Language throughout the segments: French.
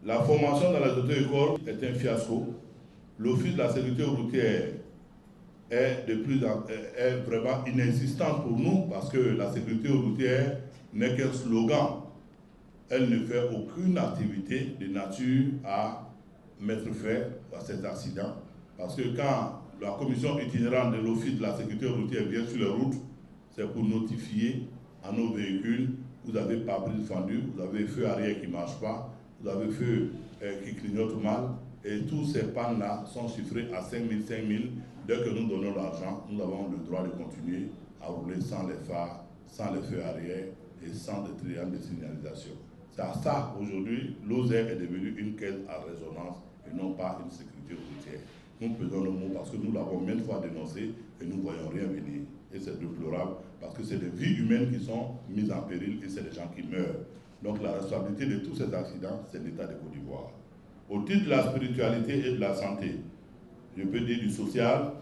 La formation dans les auto-écoles est un fiasco. L'Office de la sécurité routière est vraiment inexistant pour nous parce que la sécurité routière n'est qu'un slogan. Elle ne fait aucune activité de nature à mettre fin à ces accidents. Parce que quand la commission itinérante de l'Office de la sécurité routière vient sur les routes, c'est pour notifier à nos véhicules: vous avez pare-brise fendu, vous avez feu arrière qui ne marche pas, vous avez feu qui clignote mal, et tous ces pannes-là sont chiffrés à 5 000, 5 000. Dès que nous donnons l'argent, nous avons le droit de continuer à rouler sans les phares, sans les feux arrière et sans les triangles de signalisation. C'est à ça, aujourd'hui, l'OSER est devenu une caisse à résonance et non pas une sécurité routière. Nous pesons le mot parce que nous l'avons maintes fois dénoncé et nous ne voyons rien venir. Et c'est déplorable parce que c'est des vies humaines qui sont mises en péril et c'est des gens qui meurent. Donc la responsabilité de tous ces accidents, c'est l'État de Côte d'Ivoire. Au titre de la spiritualité et de la santé, je peux dire du social,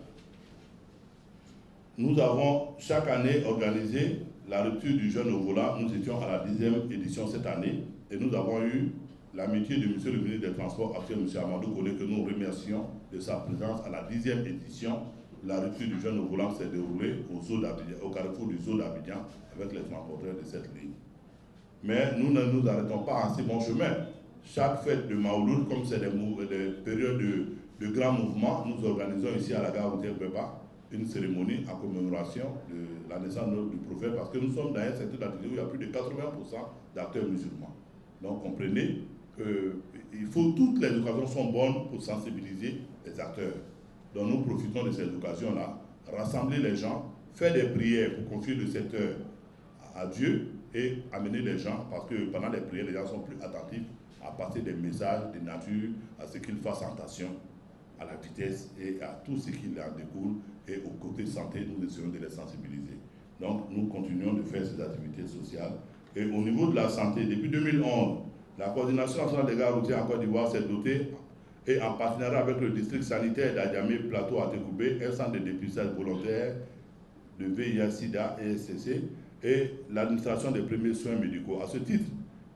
nous avons chaque année organisé la rupture du jeune au volant. Nous étions à la 10e édition cette année et nous avons eu l'amitié de M. le ministre des Transports actuel, M. Amadou Kone, que nous remercions de sa présence à la 10e édition. La rupture du jeune au volant s'est déroulée au carrefour du zoo d'Abidjan avec les transporteurs de cette ligne. Mais nous ne nous arrêtons pas en si bon chemin. Chaque fête de Maouloud, comme c'est des périodes de grands mouvements, nous organisons ici à la gare routière Beba une cérémonie en commémoration de la naissance du prophète, parce que nous sommes dans un secteur d'activité où il y a plus de 80% d'acteurs musulmans. Donc comprenez qu'il faut, toutes les occasions sont bonnes pour sensibiliser les acteurs. Donc nous profitons de ces occasions-là, rassembler les gens, faire des prières pour confier le secteur à Dieu et amener les gens, parce que pendant les prières, les gens sont plus attentifs à passer des messages de nature, à ce qu'ils fassent attention à la vitesse et à tout ce qui en découle. Et au côté santé, nous essayons de les sensibiliser. Donc nous continuons de faire ces activités sociales. Et au niveau de la santé, depuis 2011, la Coordination nationale des gares routières en Côte d'Ivoire s'est dotée, et en partenariat avec le district sanitaire d'Adjamé Plateau à Tekoubé, un centre de dépistage volontaire de VIH-Sida et SCC, et l'administration des premiers soins médicaux. À ce titre,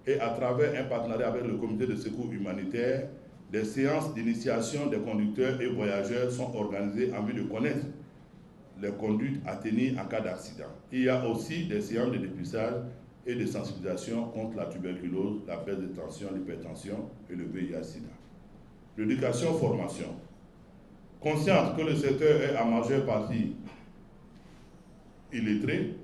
et à travers un partenariat avec le comité de secours humanitaire, des séances d'initiation des conducteurs et voyageurs sont organisées en vue de connaître les conduites à tenir en cas d'accident. Il y a aussi des séances de dépistage et de sensibilisation contre la tuberculose, la perte de tension, l'hypertension et le VIH-Sida. L'éducation-formation. Consciente que le secteur est en majeure partie illettré,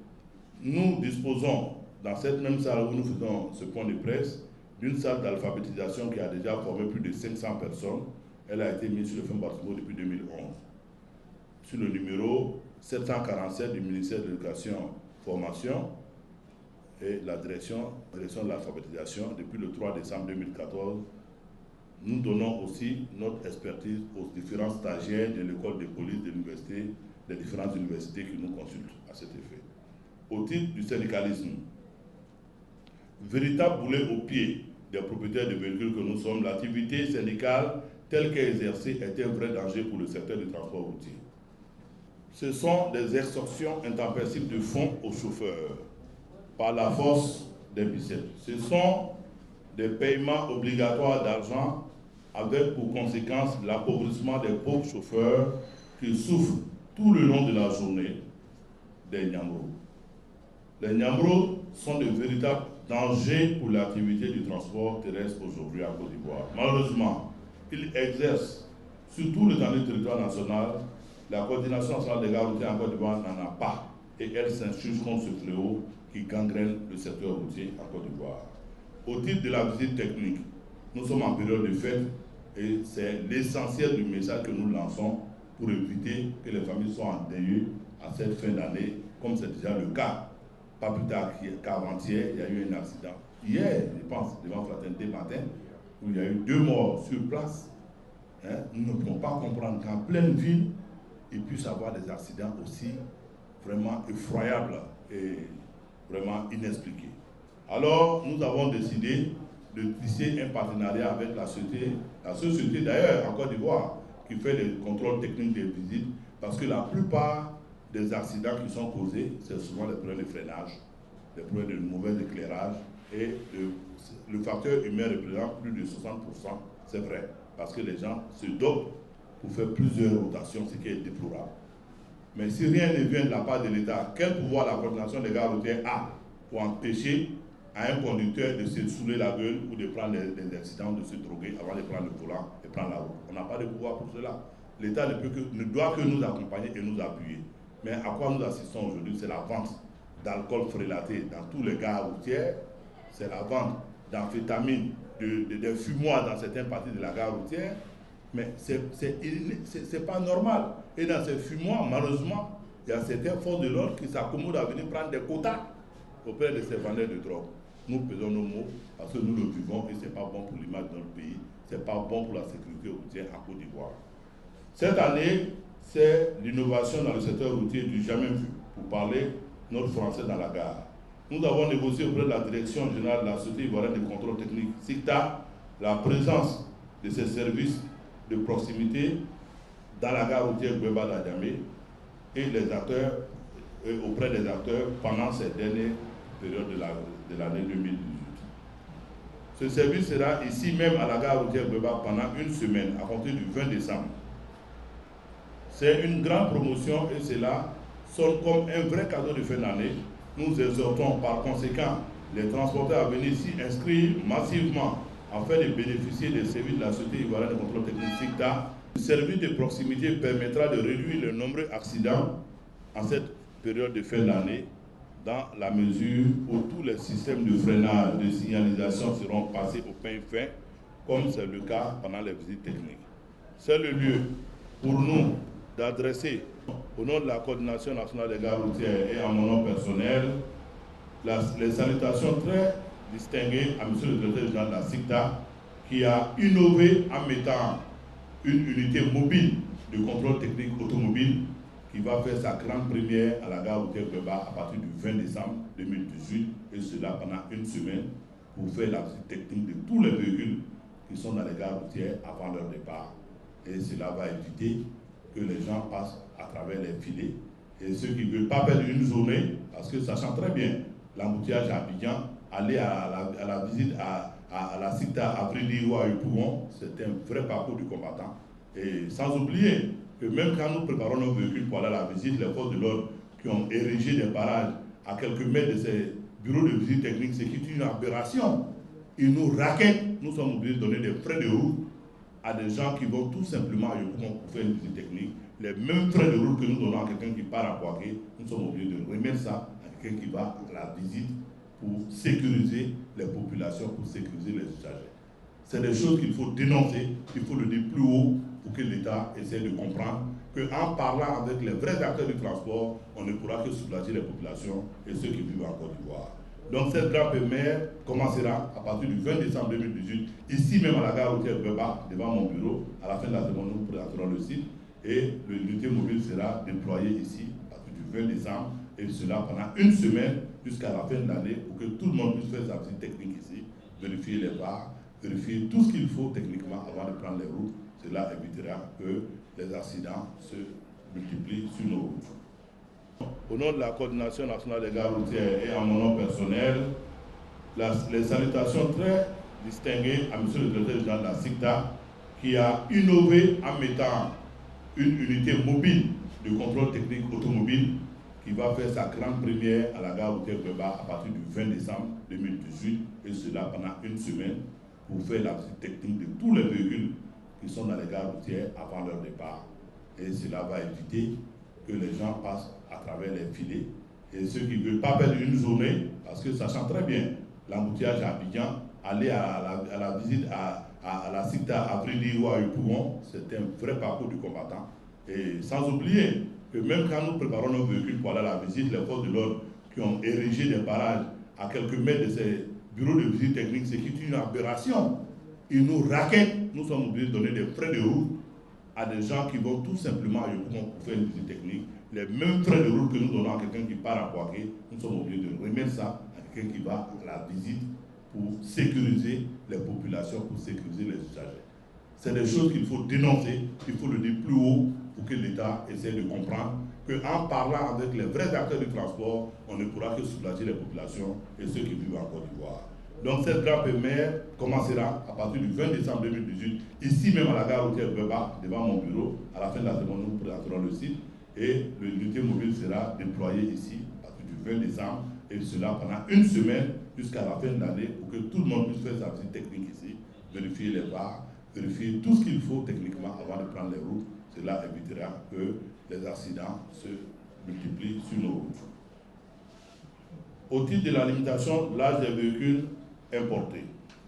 nous disposons, dans cette même salle où nous faisons ce point de presse, d'une salle d'alphabétisation qui a déjà formé plus de 500 personnes. Elle a été mise sur le fonds Bartimo depuis 2011. Sur le numéro 747 du ministère de l'Éducation Formation et la direction de l'alphabétisation depuis le 3 décembre 2014. Nous donnons aussi notre expertise aux différents stagiaires de l'école de police de l'université, des différentes universités qui nous consultent à cet effet. Au titre du syndicalisme, véritable boulet au pied des propriétaires de véhicules que nous sommes, l'activité syndicale telle qu'elle est exercée est un vrai danger pour le secteur du transport routier. Ce sont des extorsions intempestives de fonds aux chauffeurs par la force des biceps. Ce sont des paiements obligatoires d'argent avec pour conséquence l'appauvrissement des pauvres chauffeurs qui souffrent tout le long de la journée des Niambros. Les Niambros sont de véritables dangers pour l'activité du transport terrestre aujourd'hui en Côte d'Ivoire. Malheureusement, ils exercent sur tout le territoire national. La Coordination nationale des gares routières en Côte d'Ivoire n'en a pas et elle s'insurge contre ce fléau qui gangrène le secteur routier en Côte d'Ivoire. Au titre de la visite technique, nous sommes en période de fête et c'est l'essentiel du message que nous lançons pour éviter que les familles soient endeuillées à cette fin d'année, comme c'est déjà le cas. Pas plus tard qu'avant-hier, il y a eu un accident. Hier, je pense, devant Fraternité Matin, où il y a eu 2 morts sur place. Nous ne pouvons pas comprendre qu'en pleine ville, il puisse y avoir des accidents aussi vraiment effroyables et vraiment inexpliqués. Alors, nous avons décidé de tisser un partenariat avec la société d'ailleurs en Côte d'Ivoire, qui fait les contrôles techniques des visites, parce que la plupart des accidents qui sont causés, c'est souvent des problèmes de freinage, des problèmes de mauvais éclairage et de le facteur humain représente plus de 60%, c'est vrai, parce que les gens se dopent pour faire plusieurs rotations, ce qui est déplorable. Mais si rien ne vient de la part de l'État, quel pouvoir la coordination des gares routières a pour empêcher à un conducteur de se saouler la gueule ou de prendre des accidents, de se droguer avant de prendre le volant et prendre la route? On n'a pas de pouvoir pour cela. L'État ne doit que nous accompagner et nous appuyer. Mais à quoi nous assistons aujourd'hui? C'est la vente d'alcool frélaté dans tous les gares routières, c'est la vente d'amphétamines, de fumoirs dans certaines parties de la gare routière, mais c'est pas normal. Et dans ces fumoirs, malheureusement, il y a certaines forces de l'ordre qui s'accommodent à venir prendre des quotas auprès de ces vendeurs de drogue. Nous pesons nos mots parce que nous le vivons et ce n'est pas bon pour l'image de notre pays, ce n'est pas bon pour la sécurité routière en Côte d'Ivoire. Cette année, c'est l'innovation dans le secteur routier du jamais vu, pour parler notre français dans la gare. Nous avons négocié auprès de la Direction générale de la Société ivoirienne de contrôle technique, SICTA, la présence de ces services de proximité dans la gare routière Gweba d'Adjamé et les acteurs, auprès des acteurs pendant ces dernières périodes de l'année 2018. Ce service sera ici même à la gare routière Gweba pendant une semaine, à compter du 20 décembre. C'est une grande promotion et cela sonne comme un vrai cadeau de fin d'année. Nous exhortons par conséquent les transporteurs à venir s'y inscrire massivement afin de bénéficier des services de la Société ivoirienne de contrôle technique SICTA. Le service de proximité permettra de réduire le nombreux accidents en cette période de fin d'année dans la mesure où tous les systèmes de freinage, de signalisation seront passés au peigne fin, comme c'est le cas pendant les visites techniques. C'est le lieu pour nous d'adresser, au nom de la Coordination nationale des gares routières et en mon nom personnel, les salutations très distinguées à M. le directeur général de la SICTA, qui a innové en mettant une unité mobile de contrôle technique automobile qui va faire sa grande première à la gare routière Gweba à partir du 20 décembre 2018, et cela pendant une semaine, pour faire la visite technique de tous les véhicules qui sont dans les gares routières avant leur départ. Et cela va éviter que les gens passent à travers les filets. Et ceux qui ne veulent pas perdre une journée, parce que sachant très bien l'embouteillage à Abidjan, aller à la visite à la SICTA à Vridi-Iwa et Pouron, c'est un vrai parcours du combattant. Et sans oublier que même quand nous préparons nos véhicules pour aller à la visite, les forces de l'ordre qui ont érigé des barrages à quelques mètres de ces bureaux de visite technique, c'est une aberration. Ils nous raquettent, nous sommes obligés de donner des frais de route à des gens qui vont tout simplement à Yopougon pour faire une visite technique. Les mêmes frais de route que nous donnons à quelqu'un qui part à Boaké, nous sommes obligés de remettre ça à quelqu'un qui va à la visite pour sécuriser les populations, pour sécuriser les usagers. C'est des choses qu'il faut dénoncer, il faut le dire plus haut pour que l'État essaie de comprendre qu'en parlant avec les vrais acteurs du transport, on ne pourra que soulager les populations et ceux qui vivent en Côte d'Ivoire. Donc cette grande première commencera à partir du 20 décembre 2018, ici même à la gare routière Gweba, devant mon bureau. À la fin de la semaine, nous présenterons le site et l'unité mobile sera déployée ici à partir du 20 décembre, et cela pendant une semaine jusqu'à la fin de l'année pour que tout le monde puisse faire sa visite technique ici, vérifier les barres, vérifier tout ce qu'il faut techniquement avant de prendre les routes. Cela évitera que les accidents se multiplient sur nos routes. Au nom de la Coordination nationale des gares routières et en mon nom personnel, les salutations très distinguées à M. le directeur général de la SICTA, qui a innové en mettant une unité mobile de contrôle technique automobile qui va faire sa grande première à la gare routière Gweba à partir du 20 décembre 2018, et cela pendant une semaine, pour faire la visite technique de tous les véhicules qui sont dans les gares routières avant leur départ. Et cela va éviter que les gens passent à travers les filets. Et ceux qui ne veulent pas perdre une journée, parce que sachant très bien l'embouteillage à Abidjan, aller à la visite à la SICTA à Vridi-Iwa et Pouron, c'est un vrai parcours du combattant. Et sans oublier que même quand nous préparons nos véhicules pour aller à la visite, les forces de l'ordre qui ont érigé des barrages à quelques mètres de ces bureaux de visite technique, c'est une aberration. Ils nous raquettent, nous sommes obligés de donner des frais de route à des gens qui vont tout simplement à Yopougon pour faire une visite technique. Les mêmes frais de route que nous donnons à quelqu'un qui part à Boaké, nous sommes obligés de remettre ça à quelqu'un qui va à la visite pour sécuriser les populations, pour sécuriser les usagers. C'est des choses qu'il faut dénoncer, il faut le dire plus haut pour que l'État essaie de comprendre qu'en parlant avec les vrais acteurs du transport, on ne pourra que soulager les populations et ceux qui vivent en Côte d'Ivoire. Donc cette grande première commencera à partir du 20 décembre 2018, ici même à la gare routière Beba, devant mon bureau. À la fin de la semaine, nous présenterons le site et l'unité mobile sera déployée ici à partir du 20 décembre et cela pendant une semaine jusqu'à la fin de l'année pour que tout le monde puisse faire sa visite technique ici, vérifier les barres, vérifier tout ce qu'il faut techniquement avant de prendre les routes. Cela évitera que les accidents se multiplient sur nos routes. Au titre de la limitation de l'âge des véhicules importés.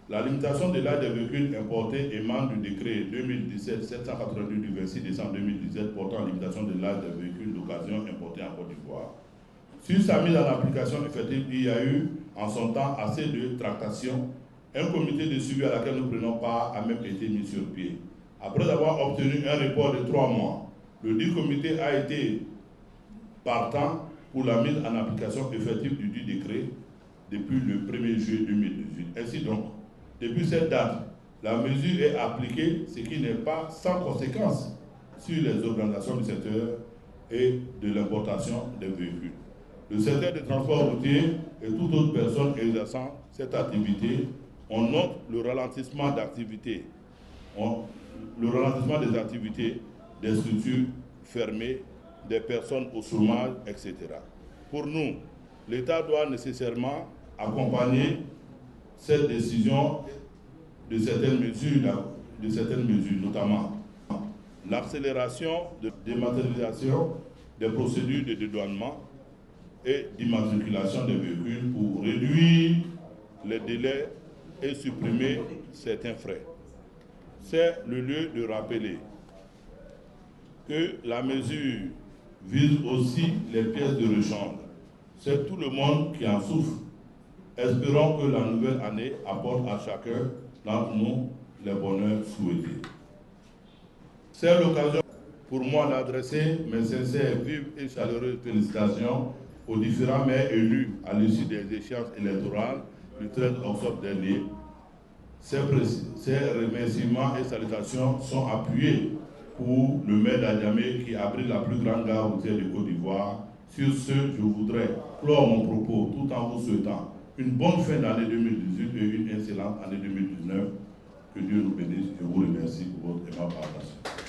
La limitation de l'âge des véhicules importés émane du décret 2017-782 du 26 décembre 2017 portant la limitation de l'âge des véhicules d'occasion importés en Côte d'Ivoire. Sur sa mise en application effective, il y a eu en son temps assez de tractations. Un comité de suivi à laquelle nous prenons part a même été mis sur pied. Après avoir obtenu un report de 3 mois, le dit comité a été partant pour la mise en application effective du dit décret depuis le 1er juillet 2018. Ainsi donc, depuis cette date, la mesure est appliquée, ce qui n'est pas sans conséquence sur les organisations du secteur et de l'importation des véhicules. Le secteur des transports routiers et toute autre personne exerçant cette activité, on note le ralentissement d'activité, le ralentissement des activités des structures fermées, des personnes au chômage, etc. Pour nous, l'État doit nécessairement accompagner cette décision de certaines mesures, notamment l'accélération de dématérialisation des procédures de dédouanement et d'immatriculation des véhicules pour réduire les délais et supprimer certains frais. C'est le lieu de rappeler que la mesure vise aussi les pièces de rechange. C'est tout le monde qui en souffre. Espérons que la nouvelle année apporte à chacun d'entre nous les bonheurs souhaités. C'est l'occasion pour moi d'adresser mes sincères, vives et chaleureuses félicitations aux différents maires élus à l'issue des échéances électorales du 13 octobre dernier. Ces remerciements et salutations sont appuyés pour le maire d'Adjamé qui abrite la plus grande gare routière de Côte d'Ivoire. Sur ce, je voudrais clore mon propos tout en vous souhaitant une bonne fin d'année 2018 et une excellente année 2019. Que Dieu nous bénisse et vous remercie pour votre aimable attention.